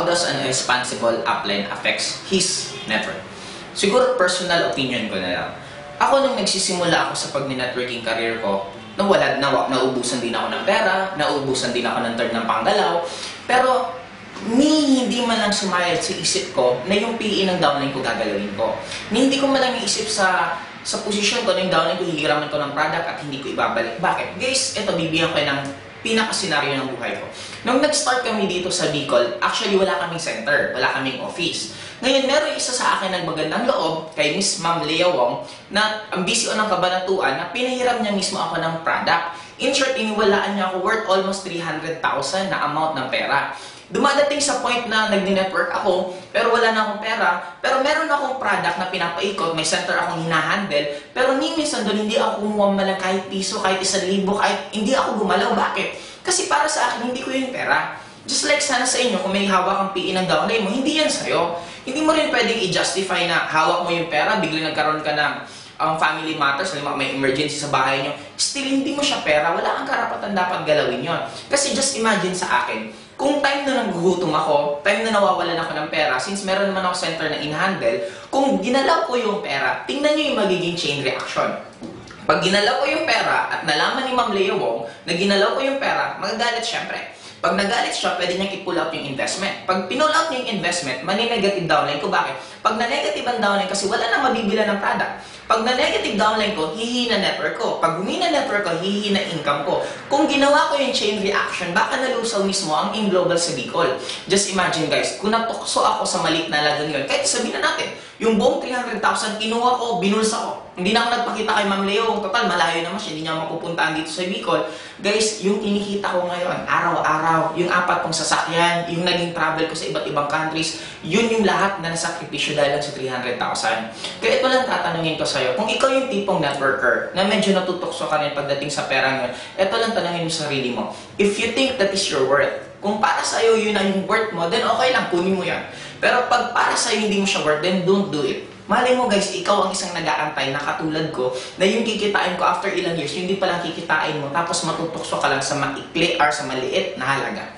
how does an irresponsible upline affects his network? Siguro personal opinion ko na lang. Ako nung nagsisimula ako sa pag-networking career ko, naubusan din ako ng pera, naubusan din ako ng turn ng panggalaw, pero hindi man lang sumayad sa isip ko na yung PE ng downline ko gagalawin ko. Hindi ko man lang iisip sa posisyon ko na yung downline ko, hihiraman ko ng product at hindi ko ibabalik. Bakit? Guys, ito bibigyan ko ng pinaka-senaryo ng buhay ko. Nung nag-start kami dito sa Bicol, actually wala kaming center, wala kaming office. Ngayon, meron isa sa akin ng magandang loob kay Miss Ma'am Lea Wong na ang BCO ng Kabanatuan na pinahiram niya mismo ako ng product. In short, iniwalaan niya ako worth almost 300,000 na amount ng pera. Dumadating sa point na nag-network ako, pero wala na akong pera, pero meron akong product na pinapaikot, may center akong hinahandle, pero minsan doon hindi ako kumuha malang kahit piso, kahit 1,000, kahit hindi ako gumalaw. Bakit? Kasi para sa akin, hindi ko yung pera. Just like sana sa inyo, kung may hawak kang PE ng downline mo, hindi yan sa'yo. Hindi mo rin pwedeng i-justify na hawak mo yung pera, biglang nagkaroon ka ng family matters, may emergency sa bahay nyo, still hindi mo siya pera, wala kang karapatan dapat galawin yon. Kasi just imagine sa akin, kung time na nanggugutom ako, time na nawawalan ako ng pera, since meron naman ako center na in-handle, kung ginalaw ko yung pera, tingnan nyo yung magiging chain reaction. Pag ginalaw ko yung pera at nalaman ni Ma'am Lea Wong na ginalaw ko yung pera, magagalit syempre. Pag nagalit siya, pwede niyang i-pull out yung investment. Pag pinull out niya yung investment, mani-negative downline ko. Bakit? Pag na-negative ang downline kasi wala nang mabibila ng product. Pag na-negative downline ko, hihina network ko. Pag humina network ko, hihina income ko. Kung ginawa ko yung chain reaction, baka nalusaw mismo ang in-global sa Bicol. Just imagine guys, kung natukso ako sa maliit na lagang yun, kahit sabihin na natin, yung buong 300,000, kinuha ko, binulsa ko. Hindi na ako nagpakita kay Ma'am Lea Wong. Total, malayo naman siya. Hindi niya mapupuntaan dito sa Bicol. Guys, yung kinikita ko ngayon, araw-araw, yung 4 kong sasakyan, yung naging travel ko sa iba't ibang countries, yun yung lahat na nasakripisyo dahil lang sa 300,000. Kaya ito lang tatanungin ko sa'yo. Kung ikaw yung tipong networker na medyo natutokso ka rin pagdating sa pera ngayon, ito lang tanungin mo sa sarili mo. If you think that is your worth, kung para sa'yo yun na yung worth mo, then okay lang, kunin mo yan. Pero pag para sa'yo hindi mo siya worth, then don't do it. Malay mo guys, ikaw ang isang nag-aantay na katulad ko na yung kikitain ko after ilang years, yung hindi palang kikitain mo, tapos matutokso ka lang sa maikli or sa maliit na halaga.